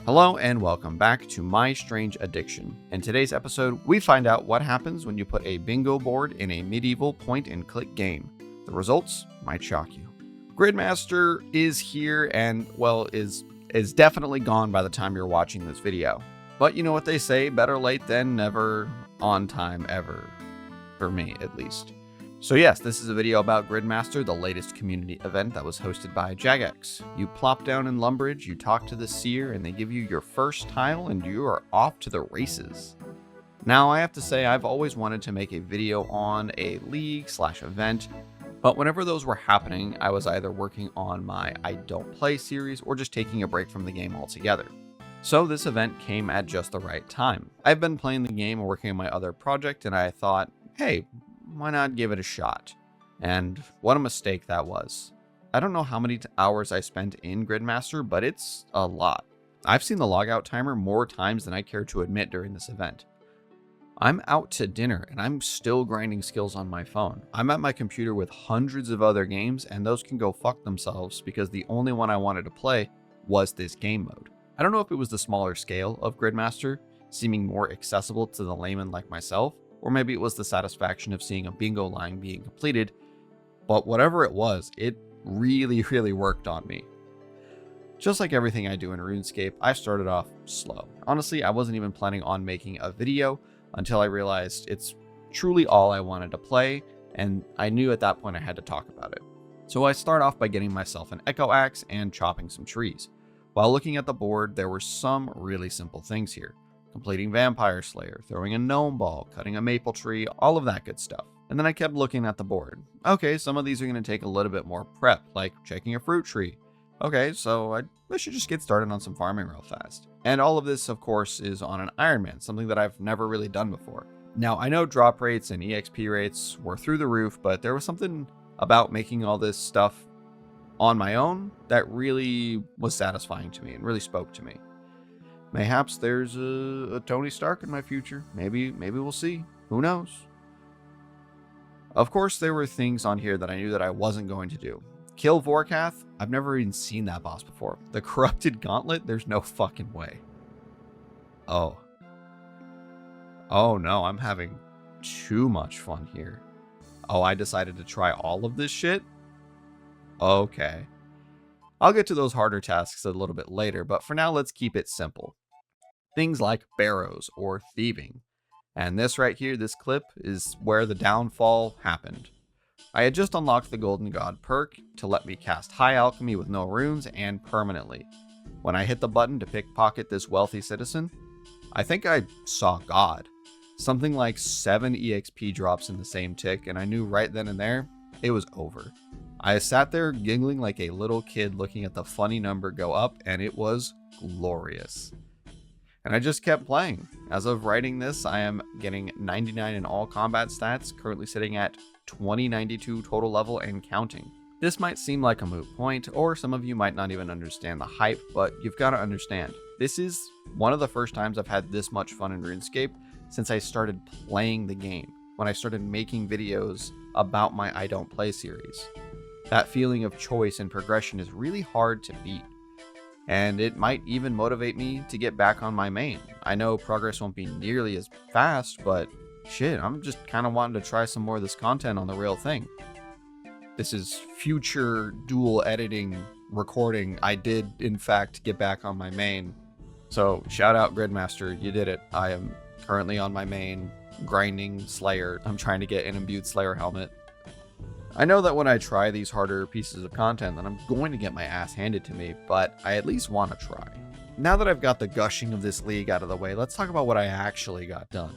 Hello and welcome back to My Strange Addiction. In today's episode, we find out what happens when you put a bingo board in a medieval point-and-click game. The results might shock you. Gridmaster is here and, well, is definitely gone by the time you're watching this video. But you know what they say, better late than never, on time ever. For me, at least. So yes, this is a video about Gridmaster, the latest community event that was hosted by Jagex. You plop down in Lumbridge, you talk to the seer, and they give you your first tile, and you are off to the races. Now, I have to say, I've always wanted to make a video on a league/event, but whenever those were happening, I was either working on my I Don't Play series or just taking a break from the game altogether. So this event came at just the right time. I've been playing the game and working on my other project, and I thought, hey, why not give it a shot? And what a mistake that was. I don't know how many hours I spent in Gridmaster, but it's a lot. I've seen the logout timer more times than I care to admit during this event. I'm out to dinner and I'm still grinding skills on my phone. I'm at my computer with hundreds of other games, and those can go fuck themselves because the only one I wanted to play was this game mode. I don't know if it was the smaller scale of Gridmaster, seeming more accessible to the layman like myself, or maybe it was the satisfaction of seeing a bingo line being completed, but whatever it was, it really worked on me. Just like everything I do in RuneScape, I started off slow. Honestly, I wasn't even planning on making a video until I realized it's truly all I wanted to play, and I knew at that point I had to talk about it. So I start off by getting myself an echo axe and chopping some trees. While looking at the board, there were some really simple things here. Completing Vampire Slayer, throwing a gnome ball, cutting a maple tree, all of that good stuff. And then I kept looking at the board. Okay, some of these are going to take a little bit more prep, like checking a fruit tree. Okay, so I should just get started on some farming real fast. And all of this, of course, is on an Iron Man, something that I've never really done before. Now, I know drop rates and EXP rates were through the roof, but there was something about making all this stuff on my own that really was satisfying to me and really spoke to me. Mayhaps there's a Tony Stark in my future. Maybe we'll see. Who knows? Of course, there were things on here that I knew that I wasn't going to do. Kill Vorkath? I've never even seen that boss before. The corrupted Gauntlet? There's no fucking way. Oh no, I'm having too much fun here. Oh, I decided to try all of this shit? Okay. I'll get to those harder tasks a little bit later, but for now, let's keep it simple. Things like barrows or thieving. And this right here, this clip, is where the downfall happened. I had just unlocked the Golden God perk to let me cast High Alchemy with no runes and permanently. When I hit the button to pickpocket this wealthy citizen, I think I saw God. Something like 7 EXP drops in the same tick, and I knew right then and there, it was over. I sat there giggling like a little kid looking at the funny number go up, and it was glorious. And I just kept playing. As of writing this, I am getting 99 in all combat stats, currently sitting at 2092 total level and counting. This might seem like a moot point, or some of you might not even understand the hype, but you've got to understand. This is one of the first times I've had this much fun in RuneScape since I started playing the game, when I started making videos about my I Don't Play series. That feeling of choice and progression is really hard to beat. And it might even motivate me to get back on my main. I know progress won't be nearly as fast, but shit, I'm just kind of wanting to try some more of this content on the real thing. This is future Dool editing, recording. I did, in fact, get back on my main. So shout out Gridmaster, you did it. I am currently on my main, grinding Slayer. I'm trying to get an imbued Slayer helmet. I know that when I try these harder pieces of content, then I'm going to get my ass handed to me, but I at least want to try. Now that I've got the gushing of this league out of the way, let's talk about what I actually got done.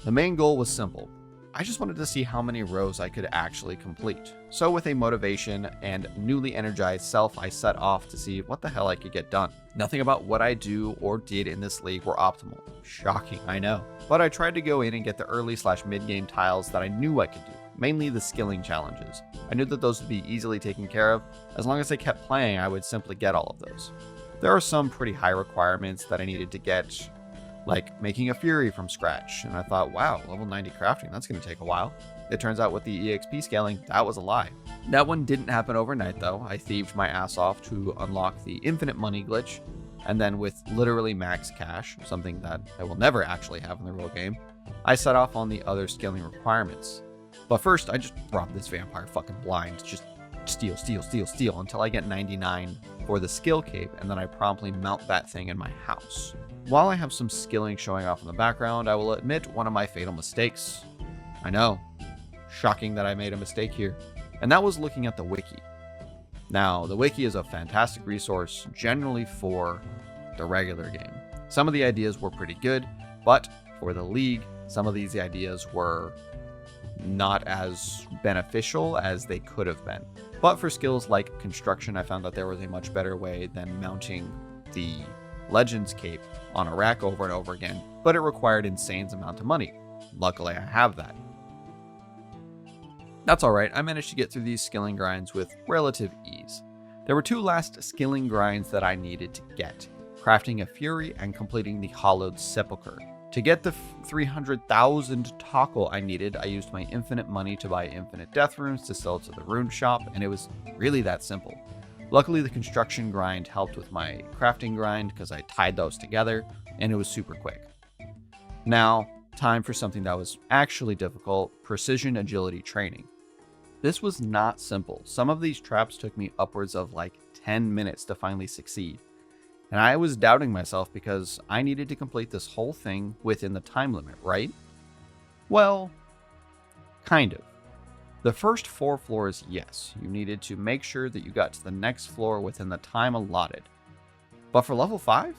The main goal was simple. I just wanted to see how many rows I could actually complete. So with a motivation and newly energized self, I set off to see what the hell I could get done. Nothing about what I do or did in this league were optimal. Shocking, I know. But I tried to go in and get the early/mid-game tiles that I knew I could do. Mainly the skilling challenges. I knew that those would be easily taken care of. As long as I kept playing, I would simply get all of those. There are some pretty high requirements that I needed to get, like making a Fury from scratch. And I thought, wow, level 90 crafting, that's going to take a while. It turns out with the EXP scaling, that was a lie. That one didn't happen overnight though. I thieved my ass off to unlock the infinite money glitch. and then with literally max cash, something that I will never actually have in the real game, I set off on the other scaling requirements. But first, I just rob this vampire fucking blind, just steal, steal, steal, steal, until I get 99 for the skill cape, and then I promptly mount that thing in my house. While I have some skilling showing off in the background, I will admit one of my fatal mistakes. I know, shocking that I made a mistake here, and that was looking at the wiki. Now, the wiki is a fantastic resource generally for the regular game. Some of the ideas were pretty good, but for the League, some of these ideas were not as beneficial as they could have been. But for skills like construction, I found that there was a much better way than mounting the Legends cape on a rack over and over again, but it required insane amount of money. Luckily, I have that. That's alright, I managed to get through these skilling grinds with relative ease. There were two last skilling grinds that I needed to get, crafting a Fury and completing the Hollowed Sepulchre. To get the 300,000 tackle I needed, I used my infinite money to buy infinite death runes to sell to the rune shop, and it was really that simple. Luckily, the construction grind helped with my crafting grind because I tied those together, and it was super quick. Now, time for something that was actually difficult, precision agility training. This was not simple. Some of these traps took me upwards of like 10 minutes to finally succeed. And I was doubting myself because I needed to complete this whole thing within the time limit, right? Well, kind of. The first 4 floors, yes, you needed to make sure that you got to the next floor within the time allotted. But for level 5,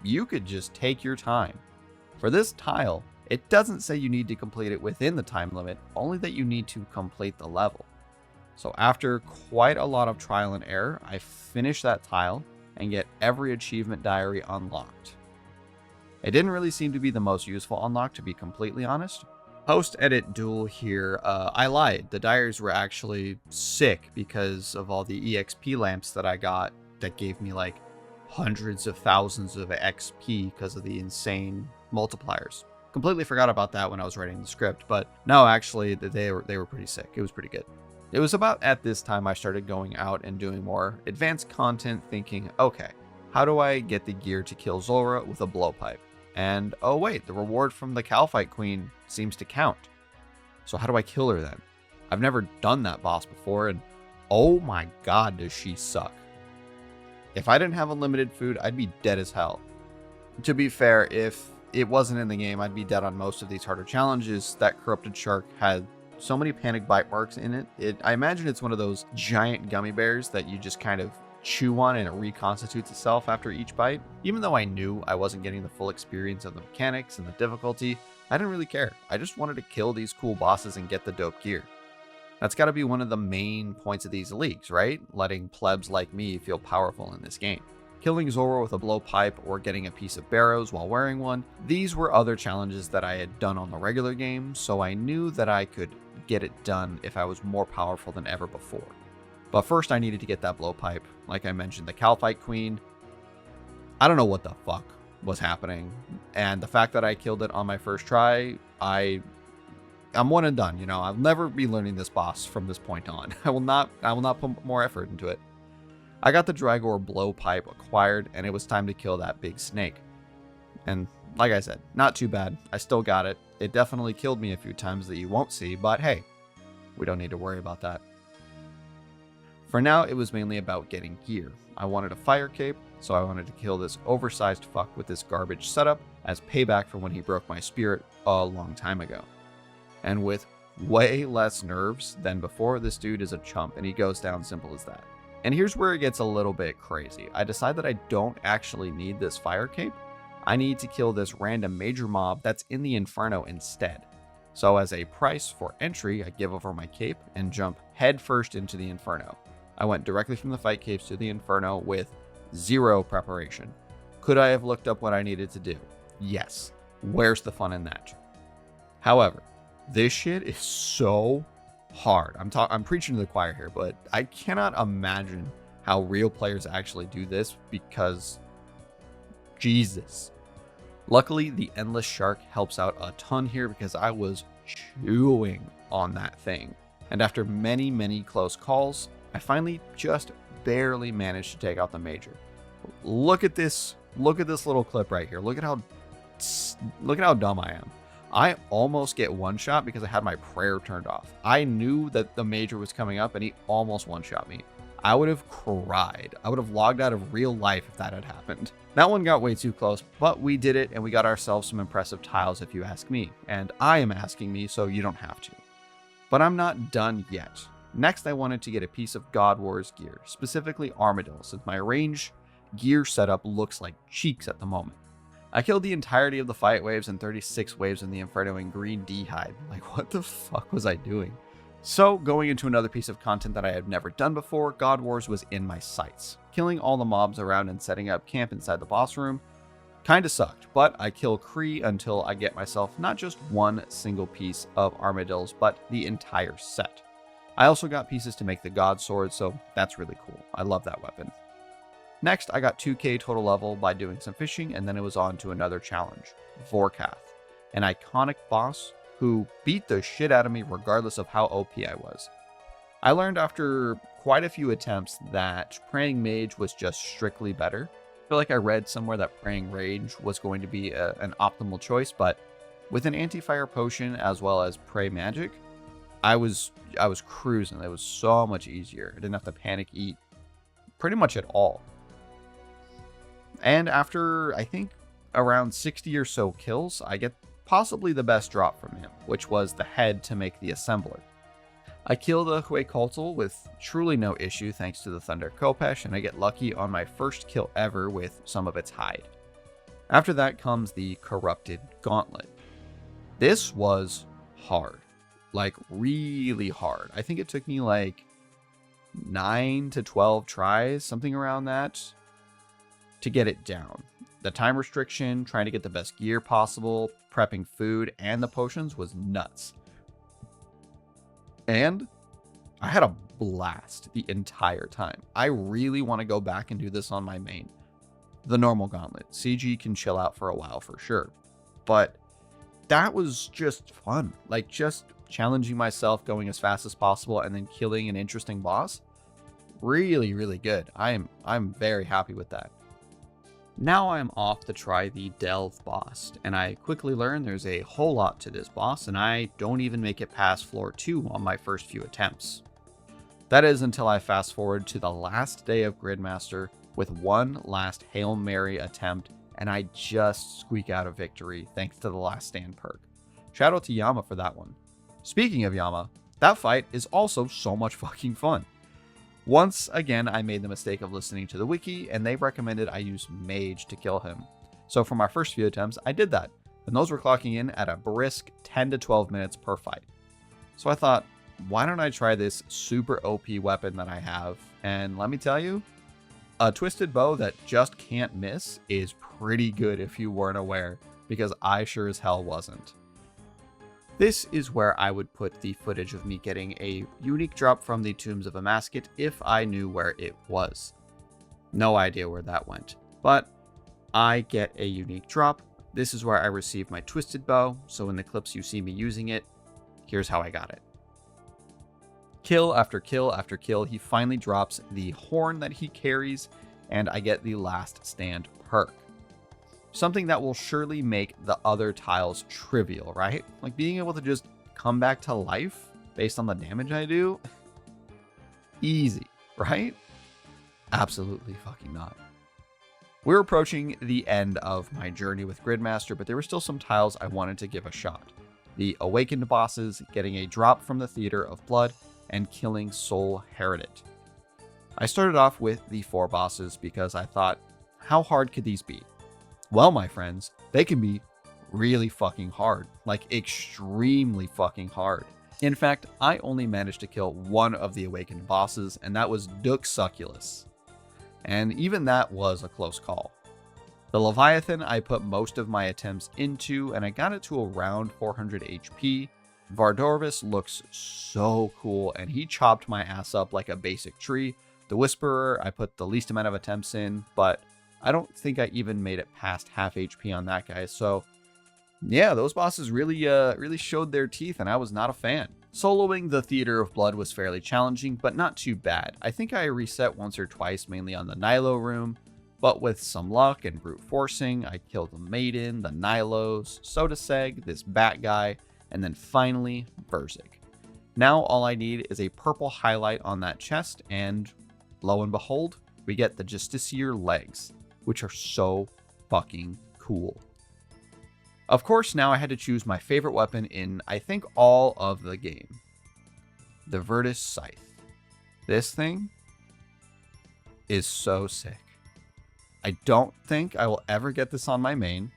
you could just take your time. For this tile, it doesn't say you need to complete it within the time limit, only that you need to complete the level. So after quite a lot of trial and error, I finished that tile and get every achievement diary unlocked. It didn't really seem to be the most useful unlock, to be completely honest. Post-edit Dool here, I lied. The diaries were actually sick because of all the EXP lamps that I got that gave me like hundreds of thousands of XP because of the insane multipliers. Completely forgot about that when I was writing the script, but no, actually they were pretty sick. It was pretty good. It was about at this time I started going out and doing more advanced content, thinking, okay, how do I get the gear to kill Zora with a blowpipe? And oh wait, the reward from the Calphite Queen seems to count. So how do I kill her then? I've never done that boss before, and oh my god, does she suck. If I didn't have unlimited food, I'd be dead as hell. To be fair, if it wasn't in the game, I'd be dead on most of these harder challenges. That corrupted shark had so many panic bite marks in it. I imagine it's one of those giant gummy bears that you just kind of chew on and it reconstitutes itself after each bite. Even though I knew I wasn't getting the full experience of the mechanics and the difficulty, I didn't really care. I just wanted to kill these cool bosses and get the dope gear. That's got to be one of the main points of these leagues, right? Letting plebs like me feel powerful in this game. Killing Zora with a blowpipe or getting a piece of Barrows while wearing one, these were other challenges that I had done on the regular game, so I knew that I could get it done if I was more powerful than ever before. But first I needed to get that blowpipe. Like I mentioned, the Calphite Queen, I don't know what the fuck was happening, and the fact that I killed it on my first try, I'm one and done, you know. I'll never be learning this boss from this point on. I will not put more effort into it. I got the Dragor blowpipe acquired, and it was time to kill that big snake. And like I said, not too bad. I still got it. It definitely killed me a few times that you won't see, but hey, we don't need to worry about that. For now, it was mainly about getting gear. I wanted a fire cape, so I wanted to kill this oversized fuck with this garbage setup as payback for when he broke my spirit a long time ago. And with way less nerves than before, this dude is a chump and he goes down simple as that. And here's where it gets a little bit crazy. I decide that I don't actually need this fire cape. I need to kill this random major mob that's in the Inferno instead. So as a price for entry, I give over my cape and jump headfirst into the Inferno. I went directly from the fight caves to the Inferno with zero preparation. Could I have looked up what I needed to do? Yes. Where's the fun in that? However, this shit is so hard. I'm preaching to the choir here, but I cannot imagine how real players actually do this because Jesus. Luckily, the Endless Shark helps out a ton here because I was chewing on that thing. And after many, many close calls, I finally just barely managed to take out the Major. look at this little clip right here. Look at how dumb I am. I almost get one shot because I had my prayer turned off. I knew that the major was coming up and he almost one shot me. I would have cried. I would have logged out of real life if that had happened. That one got way too close, but we did it and we got ourselves some impressive tiles if you ask me. And I am asking me, so you don't have to. But I'm not done yet. Next, I wanted to get a piece of God Wars gear, specifically Armadillo, since my range gear setup looks like cheeks at the moment. I killed the entirety of the fight waves and 36 waves in the Inferno in green D-hide. Like, what the fuck was I doing? So, going into another piece of content that I had never done before, God Wars was in my sights. Killing all the mobs around and setting up camp inside the boss room kinda sucked, but I kill Kree until I get myself not just one single piece of armadillos, but the entire set. I also got pieces to make the God Sword, so that's really cool. I love that weapon. Next, I got 2k total level by doing some fishing, and then it was on to another challenge, Vorkath, an iconic boss who beat the shit out of me regardless of how OP I was. I learned after quite a few attempts that Praying Mage was just strictly better. I feel like I read somewhere that Praying Rage was going to be an optimal choice, but with an anti-fire potion as well as Pray Magic, I was cruising. It was so much easier. I didn't have to panic eat pretty much at all. And after, I think, around 60 or so kills, I get possibly the best drop from him, which was the head to make the assembler. I kill the Huaycultl with truly no issue thanks to the Thunder Khopesh, and I get lucky on my first kill ever with some of its hide. After that comes the Corrupted Gauntlet. This was hard. Like, really hard. I think it took me like 9 to 12 tries, something around that, to get it down. The time restriction, trying to get the best gear possible, prepping food, and the potions was nuts. And I had a blast the entire time. I really want to go back and do this on my main. The normal gauntlet. CG can chill out for a while for sure. But that was just fun. Like, just challenging myself, going as fast as possible, and then killing an interesting boss. Really, really good. I'm very happy with that. Now I'm off to try the Delve boss, and I quickly learn there's a whole lot to this boss, and I don't even make it past floor 2 on my first few attempts. That is until I fast forward to the last day of Gridmaster with one last Hail Mary attempt, and I just squeak out a victory thanks to the Last Stand perk. Shout out to Yama for that one. Speaking of Yama, that fight is also so much fucking fun. Once again, I made the mistake of listening to the wiki, and they recommended I use Mage to kill him. So for my first few attempts, I did that, and those were clocking in at a brisk 10 to 12 minutes per fight. So I thought, why don't I try this super OP weapon that I have? And let me tell you, a twisted bow that just can't miss is pretty good if you weren't aware, because I sure as hell wasn't. This is where I would put the footage of me getting a unique drop from the Tombs of Amascut if I knew where it was. No idea where that went, but I get a unique drop. This is where I receive my twisted bow, so in the clips you see me using it, here's how I got it. Kill after kill after kill, he finally drops the horn that he carries, and I get the Last Stand perk. Something that will surely make the other tiles trivial, right? Like being able to just come back to life based on the damage I do. Easy, right? Absolutely fucking not. We're approaching the end of my journey with Gridmaster, but there were still some tiles I wanted to give a shot. The Awakened bosses, getting a drop from the Theater of Blood, and killing Soul Heredit. I started off with the 4 bosses because I thought, how hard could these be? Well, my friends, they can be really fucking hard, like extremely fucking hard. In fact, I only managed to kill one of the Awakened bosses, and that was Duxuculus. And even that was a close call. The Leviathan I put most of my attempts into, and I got it to around 400 HP. Vardorvis looks so cool, and he chopped my ass up like a basic tree. The Whisperer I put the least amount of attempts in, but I don't think I even made it past half HP on that guy, so yeah, those bosses really showed their teeth, and I was not a fan. Soloing the Theater of Blood was fairly challenging, but not too bad. I think I reset once or twice, mainly on the Nilo room, But with some luck and brute forcing, I killed the Maiden, the Nylos, Sodaseg, this Bat guy, and then finally Verzik. Now all I need is a purple highlight on that chest, and lo and behold, we get the Justiciar legs, which are so fucking cool. Of course, now I had to choose my favorite weapon in, I think, all of the game. The Virtus Scythe. This thing is so sick. I don't think I will ever get this on my main.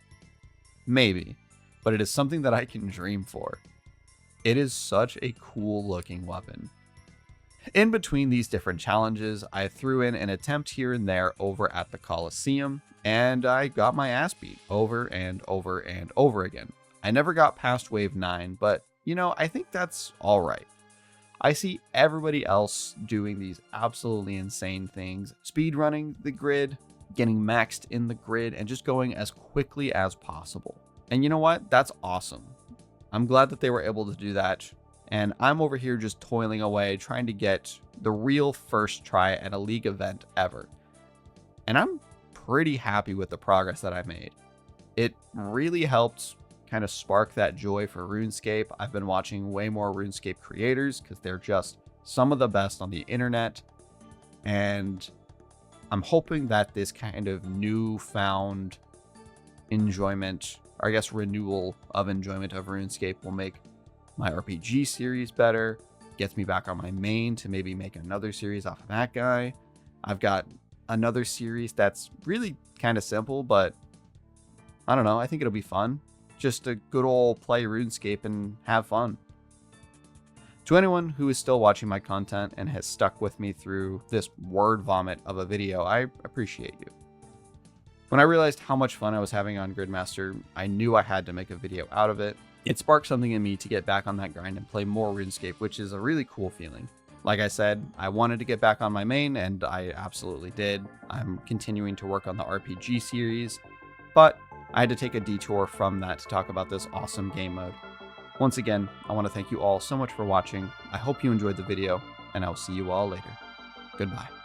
Maybe. But it is something that I can dream for. It is such a cool looking weapon. In between these different challenges, I threw in an attempt here and there over at the Coliseum, and I got my ass beat over and over and over again. I never got past wave 9, but you know, I think that's alright. I see everybody else doing these absolutely insane things, speedrunning the grid, getting maxed in the grid, and just going as quickly as possible. And you know what? That's awesome. I'm glad that they were able to do that. And I'm over here just toiling away, trying to get the real first try at a league event ever. And I'm pretty happy with the progress that I made. It really helped kind of spark that joy for RuneScape. I've been watching way more RuneScape creators because they're just some of the best on the internet. And I'm hoping that this kind of newfound enjoyment, or I guess renewal of enjoyment of RuneScape, will make my RPG series better, gets me back on my main to maybe make another series off of that guy. I've got another series that's really kind of simple, but I don't know, I think it'll be fun. Just a good old play RuneScape and have fun. To anyone who is still watching my content and has stuck with me through this word vomit of a video, I appreciate you. When I realized how much fun I was having on Gridmaster, I knew I had to make a video out of it. It sparked something in me to get back on that grind and play more RuneScape, which is a really cool feeling. Like I said, I wanted to get back on my main, and I absolutely did. I'm continuing to work on the RPG series, but I had to take a detour from that to talk about this awesome game mode. Once again, I want to thank you all so much for watching. I hope you enjoyed the video, and I'll see you all later. Goodbye.